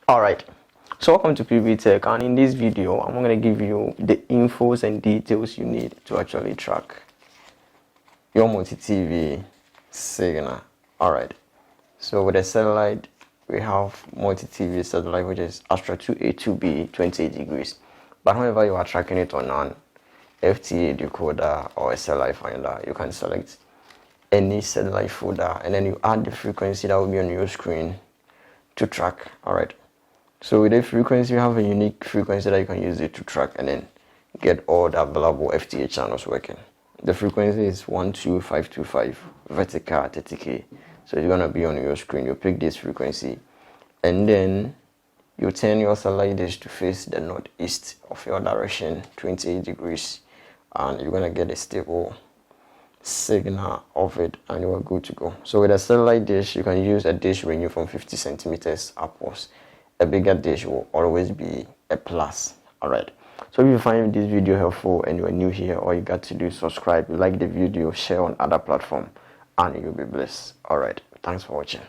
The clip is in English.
Alright, so welcome to Pbteck, and in this video I'm going to give you the infos and details you need to actually track your MultiTv signal. Alright, so with the satellite we have MultiTv satellite, which is Astra 2A2B 28 degrees, but whenever you are tracking it on an FTA decoder or a satellite finder, you can select any satellite folder and then you add the frequency that will be on your screen to track. Alright, so with the frequency, you have a unique frequency that you can use it to track and then get all the available FTA channels working. The frequency is 12525 vertical 30K. So it's gonna be on your screen. You pick this frequency and then you turn your satellite dish to face the northeast of your direction, 28 degrees, and you're gonna get a stable signal of it and you are good to go. So with a satellite dish, you can use a dish ranging from 50 centimeters upwards. A bigger dish will always be a plus. Alright, so if you find this video helpful and you are new here, all you got to do is subscribe, like the video, share on other platforms, and you'll be blessed. Alright, thanks for watching.